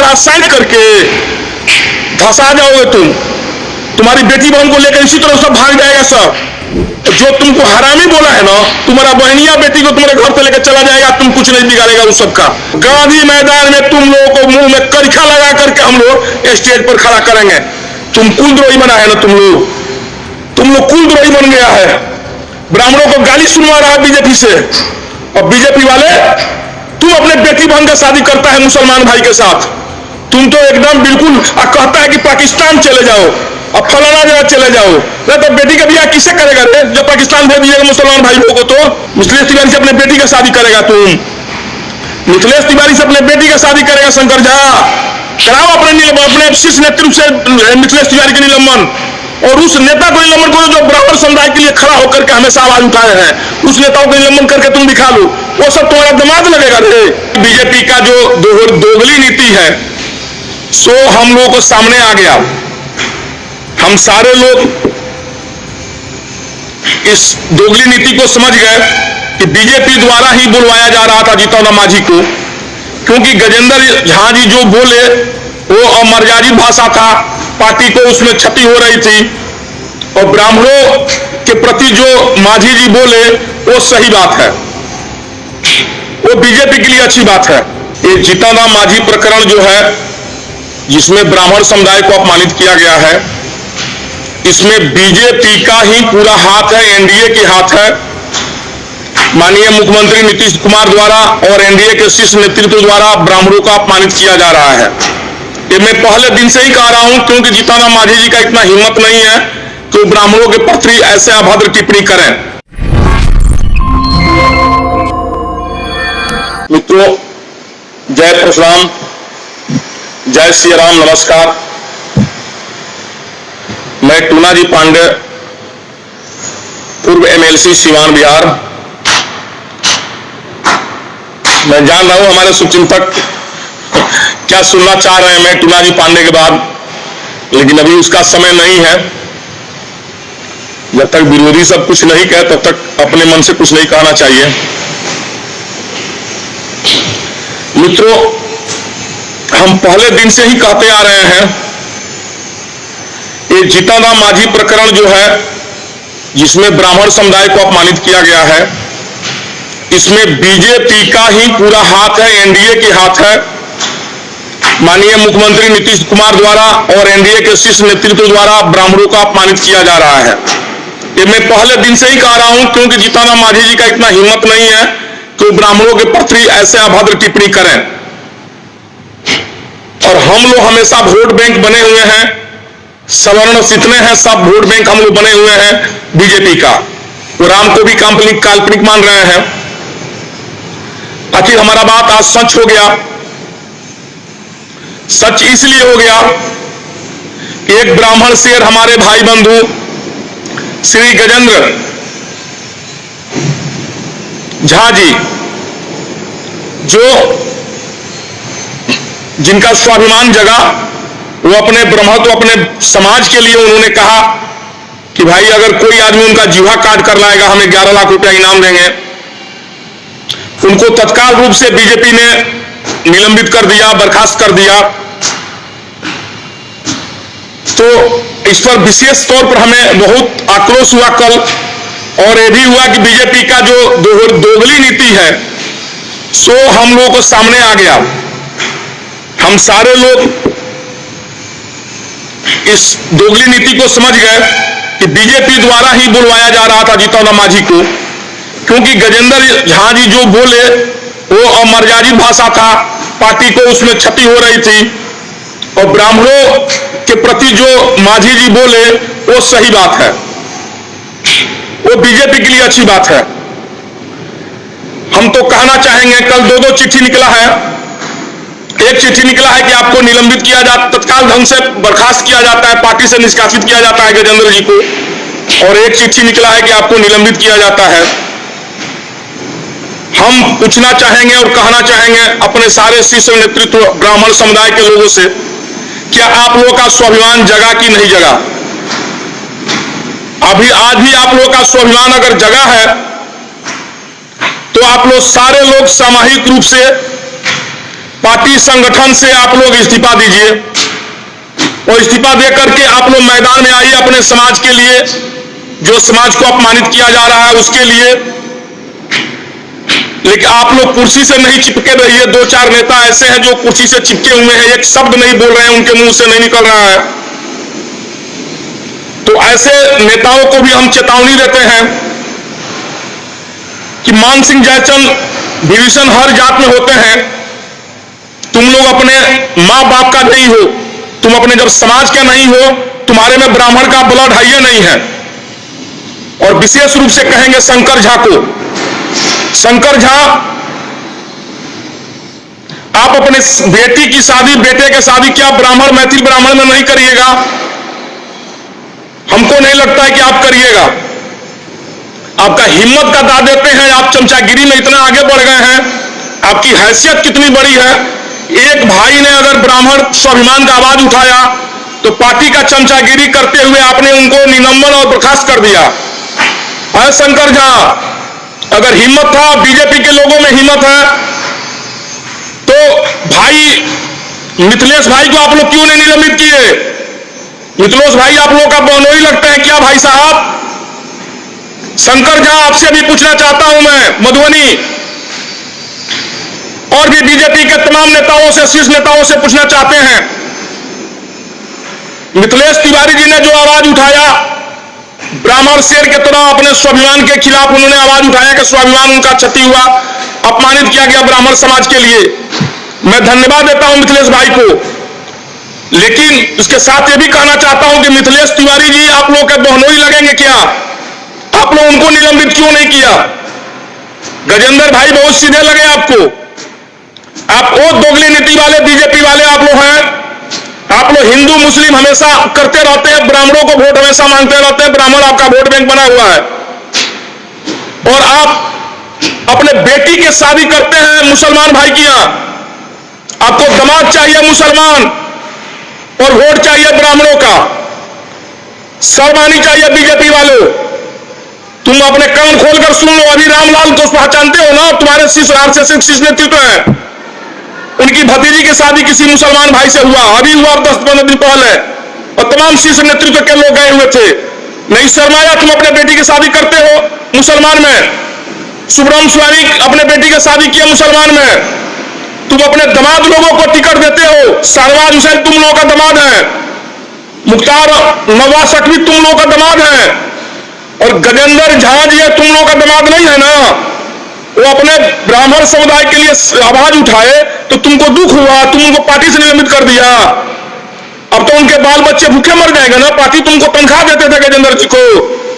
हाथ साइड करके धंसा जाओगे तुम्हारी बेटी बहन को लेकर इसी तरह सब भाग जाएगा सब। जो तुमको हरामी बोला है ना, तुम्हारा बहनिया बेटी को तुम्हारे घर से लेकर चला जाएगा, तुम कुछ नहीं बिगाड़ेगा उस सबका। गांधी मैदान में तुम लोगों को मुंह में करिखा लगा करके हम लोग स्टेज पर खड़ा करेंगे। तुम कुलद्रोही बना है ना, तुम लोग कुलद्रोही बन गया है। ब्राह्मणों को गाली सुनवा रहा है बीजेपी से, और बीजेपी वाले तुम अपने बेटी बहन का शादी करता है मुसलमान भाई के साथ। तुम तो एकदम बिल्कुल कहता है कि पाकिस्तान चले जाओ और फलाना जगह चले जाओ। तो बेटी का ब्याह किसे करेगा रे? जब पाकिस्तान भेज दिएगा मुसलमान भाई लोगों को, तो मिथिलेश तिवारी से अपने बेटी का शादी करेगा तुम? मिथिलेश तिवारी से अपने बेटी का शादी करेगा शंकर झा? कराओ अपने शीर्ष नेतृत्व से मिथिलेश तिवारी के निलंबन, और उस नेता को निलंबन करो जो ब्राह्मण समुदाय के लिए खड़ा होकर के हमेशा आवाज उठाए हैं। उस नेताओं को निलंबन करके तुम दिखा लो, वो सब तुम्हारा दिमाग लगेगा रे। बीजेपी का जो दोगली नीति है सो हम लोगों को सामने आ गया। हम सारे लोग इस दोगली नीति को समझ गए कि बीजेपी द्वारा ही बुलवाया जा रहा था जीतन मांझी को, क्योंकि गजेंद्र झा जी जो बोले वो अमर्यादित भाषा था, पार्टी को उसमें क्षति हो रही थी, और ब्राह्मणों के प्रति जो मांझी जी बोले वो सही बात है, वो बीजेपी के लिए अच्छी बात है। ये जीतन राम मांझी प्रकरण जो है, जिसमें ब्राह्मण समुदाय को अपमानित किया गया है, इसमें बीजेपी का ही पूरा हाथ है, एनडीए के हाथ है। माननीय मुख्यमंत्री नीतीश कुमार द्वारा और एनडीए के शीर्ष नेतृत्व द्वारा ब्राह्मणों का अपमानित किया जा रहा है। ये मैं पहले दिन से ही कह रहा हूं, क्योंकि जीतन राम मांझी जी का इतना हिम्मत नहीं है कि ब्राह्मणों के प्रति ऐसे अभद्र टिप्पणी करें। मित्रों, जय परशुराम, जय श्री राम, नमस्कार। मैं टूनाजी पांडे, पूर्व एमएलसी सीवान बिहार। मैं जान रहा हूं हमारे शुभचिंतक क्या सुनना चाह रहे हैं मैं टूनाजी पांडे के बाद, लेकिन अभी उसका समय नहीं है। जब तक विरोधी सब कुछ नहीं कहे तब तक अपने मन से कुछ नहीं कहना चाहिए। मित्रों, हम पहले दिन से ही कहते आ रहे हैं, ये जीतन राम मांझी प्रकरण जो है, जिसमें ब्राह्मण समुदाय को अपमानित किया गया है, इसमें बीजेपी का ही पूरा हाथ है, एनडीए के हाथ है। माननीय मुख्यमंत्री नीतीश कुमार द्वारा और एनडीए के शीर्ष नेतृत्व द्वारा ब्राह्मणों का अपमानित किया जा रहा है। ये मैं पहले दिन से ही कह रहा हूं, क्योंकि जीतन राम मांझी जी का इतना हिम्मत नहीं है कि ब्राह्मणों के प्रति ऐसे अभद्र टिप्पणी करें। और हम लोग हमेशा वोट बैंक बने हुए हैं, सवर्ण जितने हैं सब वोट बैंक हम लोग बने हुए हैं बीजेपी का। वो राम को भी काल्पनिक मान रहे हैं। आखिर हमारा बात आज सच हो गया। सच इसलिए हो गया कि एक ब्राह्मण शेर हमारे भाई बंधु श्री गजेंद्र झा जी, जिनका स्वाभिमान जगा, वो अपने ब्रह्मत्व अपने समाज के लिए उन्होंने कहा कि भाई अगर कोई आदमी उनका जीवा काट कर लाएगा हमें 11 लाख रुपया इनाम देंगे। उनको तत्काल रूप से बीजेपी ने निलंबित कर दिया, बर्खास्त कर दिया। तो इस पर विशेष तौर पर हमें बहुत आक्रोश हुआ कल, और यह भी हुआ कि बीजेपी का जो दोगली नीति है सो हम लोगों को सामने आ गया। हम सारे लोग इस दोगली नीति को समझ गए कि बीजेपी द्वारा ही बुलवाया जा रहा था जीतन राम मांझी को, क्योंकि गजेंद्र झा जी जो बोले वो अमर्यादित भाषा था, पार्टी को उसमें क्षति हो रही थी, और ब्राह्मणों के प्रति जो मांझी जी बोले वो सही बात है, वो बीजेपी के लिए अच्छी बात है। हम तो कहना चाहेंगे, कल दो चिट्ठी निकला है। एक चिट्ठी निकला है कि आपको निलंबित किया जाता, तत्काल ढंग से बर्खास्त किया जाता है, पार्टी से निष्कासित किया जाता है गजेंद्र जी को, और एक चिट्ठी निकला है कि आपको निलंबित किया जाता है। हम पूछना चाहेंगे और कहना चाहेंगे अपने सारे शीर्ष नेतृत्व ब्राह्मण समुदाय के लोगों से, क्या आप लोगों का स्वाभिमान जगा कि नहीं जगा? अभी आज भी आप लोगों का स्वाभिमान अगर जगा है तो आप लोग सारे लोग सामूहिक रूप से पार्टी संगठन से आप लोग इस्तीफा दीजिए और इस्तीफा दे करके आप लोग मैदान में आइए अपने समाज के लिए, जो समाज को अपमानित किया जा रहा है उसके लिए। लेकिन आप लोग कुर्सी से नहीं चिपके रहिए। दो चार नेता ऐसे हैं जो कुर्सी से चिपके हुए हैं, एक शब्द नहीं बोल रहे हैं, उनके मुंह से नहीं निकल रहा है। तो ऐसे नेताओं को भी हम चेतावनी देते हैं कि मान सिंह जयचंद विभीषण हर जात में होते हैं। तुम लोग अपने माँ बाप का नहीं हो, तुम अपने जब समाज के नहीं हो, तुम्हारे में ब्राह्मण का ब्लड है ये नहीं है। और विशेष रूप से कहेंगे शंकर झा को, शंकर झा आप अपने बेटी की शादी, बेटे की शादी क्या ब्राह्मण मैथिल ब्राह्मण में नहीं करिएगा? हमको नहीं लगता है कि आप करिएगा। आपका हिम्मत का दाद देते हैं, आप चमचागिरी में इतना आगे बढ़ गए हैं, आपकी हैसियत कितनी बड़ी है। एक भाई ने अगर ब्राह्मण स्वाभिमान का आवाज उठाया तो पार्टी का चमचागिरी करते हुए आपने उनको निलंबन और बर्खास्त कर दिया। अरे शंकर झा, अगर हिम्मत था, बीजेपी के लोगों में हिम्मत है, तो भाई मिथिलेश भाई को आप लोग क्यों नहीं निलंबित किए? मिथिलेश भाई आप लोग का बहनोई लगते हैं क्या भाई साहब? शंकर झा, आपसे भी पूछना चाहता हूं मैं, मधुबनी और भी बीजेपी के तमाम नेताओं से, शीर्ष नेताओं से पूछना चाहते हैं, मिथिलेश तिवारी जी ने जो आवाज उठाया ब्राह्मण शेर के तरह अपने स्वाभिमान के खिलाफ, उन्होंने आवाज उठाया कि स्वाभिमान उनका क्षति हुआ, अपमानित किया गया ब्राह्मण समाज के लिए। मैं धन्यवाद देता हूं मिथिलेश भाई को, लेकिन उसके साथ यह भी कहना चाहता हूं कि मिथिलेश तिवारी जी आप लोग के बहनोई लगेंगे क्या? आप लोग उनको निलंबित क्यों नहीं किया? गजेंद्र भाई बहुत सीधे लगे आपको, आप वो दोगली नीति वाले बीजेपी वाले आप लोग हैं। आप लोग हिंदू मुस्लिम हमेशा करते रहते हैं, ब्राह्मणों को वोट हमेशा मांगते रहते हैं, ब्राह्मण आपका वोट बैंक बना हुआ है। और आप अपने बेटी की शादी करते हैं मुसलमान भाई की यहां, आपको दामाद चाहिए मुसलमान और वोट चाहिए ब्राह्मणों का। शर्म आनी चाहिए बीजेपी वालों, तुम अपने कान खोलकर सुन लो। अभी रामलाल को पहचानते हो ना, तुम्हारे शीर्ष आरएसएस शीर्ष नेतृत्व है, उनकी भतीजी की शादी किसी मुसलमान भाई से हुआ, अभी हुआ 10-15 दिन पहले, और तमाम शीर्ष नेतृत्व के लोग गए हुए थे। नहीं शर्माया? तुम अपने बेटी की शादी करते हो मुसलमान में, सुब्रह्म स्वामी अपने बेटी की शादी किया मुसलमान में, तुम अपने दामाद लोगों को टिकट देते हो। शहबाज हुसैन तुम लोगों का दामाद है, मुख्तार नवाज शक्वी तुम लोगों का दामाद है, और गजेंद्र झा जी तुम लोगों का दामाद नहीं है ना? वो अपने ब्राह्मण समुदाय के लिए आवाज उठाए तो तुमको दुख हुआ, तुम उनको पार्टी से निलंबित कर दिया। अब तो उनके बाल बच्चे भूखे मर जाएंगे ना, पार्टी तुमको तनख्वाह देते थे गजेंद्र जी को।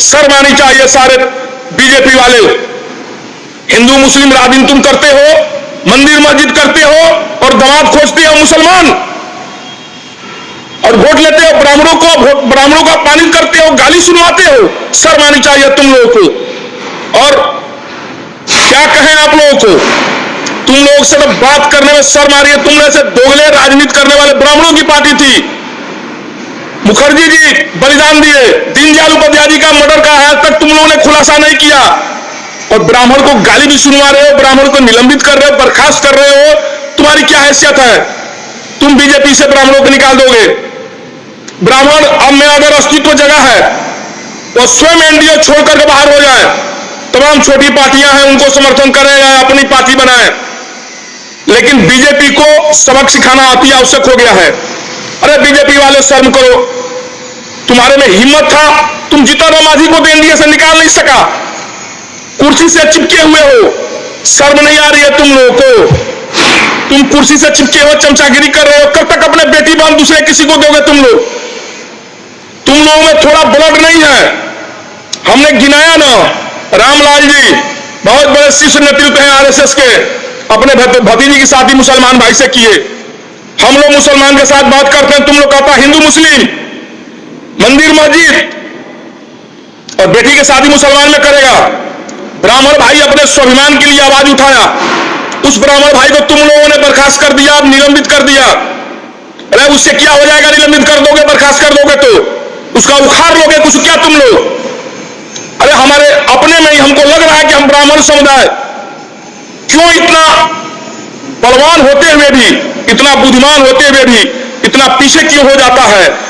शर्म आनी चाहिए सारे बीजेपी वाले। हिंदू मुस्लिम राजनीति तुम करते हो, मंदिर मस्जिद करते हो और दामाद खोजते हो मुसलमान, और वोट लेते हो ब्राह्मणों को अपमानित करते हो, गाली सुनवाते हो। शर्म आनी चाहिए तुम लोगों को। और क्या कहें आप लोगों को, तुम लोग से तो बात करने में शर्म आ रही है। तुम ऐसे दोगले राजनीति करने वाले ब्राह्मणों की पार्टी थी। मुखर्जी जी बलिदान दिए, दीनदयाल उपाध्याय जी का मर्डर का आज तक तुम लोगों ने खुलासा नहीं किया, और ब्राह्मण को गाली भी सुनवा रहे हो, ब्राह्मण को निलंबित कर रहे हो, बर्खास्त कर रहे हो। तुम्हारी क्या हैसियत है? तुम बीजेपी से ब्राह्मणों को निकाल दोगे? ब्राह्मण अब में अगर अस्तित्व जगह है वो स्वयं एनडीए छोड़कर के बाहर हो जाए, तमाम छोटी पार्टियां हैं उनको समर्थन करें या अपनी पार्टी बनाए, लेकिन बीजेपी को सबक सिखाना अति आवश्यक हो गया है। अरे बीजेपी वाले शर्म करो, तुम्हारे में हिम्मत था, तुम जीतन राम मांझी को एनडीए से निकाल नहीं सका, कुर्सी से चिपके हुए हो। शर्म नहीं आ रही है तुम लोगों को? तुम कुर्सी से चिपके हो, चमचागिरी कर रहे हो। कब तक अपने बेटी बहन दूसरे किसी को दोगे? तुम लोगों में थोड़ा ब्लड नहीं है? हमने गिनाया ना, रामलाल जी बहुत बड़े शीर्ष नेतृत्व हैं आरएसएस के, अपने भतीजी की शादी मुसलमान भाई से किए। हम लोग मुसलमान के साथ बात करते हैं, तुम लोग कहता हिंदू मुस्लिम, मंदिर मस्जिद, और बेटी की शादी मुसलमान में करेगा। ब्राह्मण भाई अपने स्वाभिमान के लिए आवाज उठाया, उस ब्राह्मण भाई को तुम लोगों ने बर्खास्त कर दिया, निलंबित कर दिया। अरे उससे क्या हो जाएगा? निलंबित कर दोगे, बर्खास्त कर दोगे तो उसका उखाड़ लोगे कुछ क्या तुम लोग? अरे हमारे अपने में ही हमको लग रहा है कि हम ब्राह्मण समुदाय क्यों इतना बलवान होते हुए भी, इतना बुद्धिमान होते हुए भी इतना पीछे क्यों हो जाता है?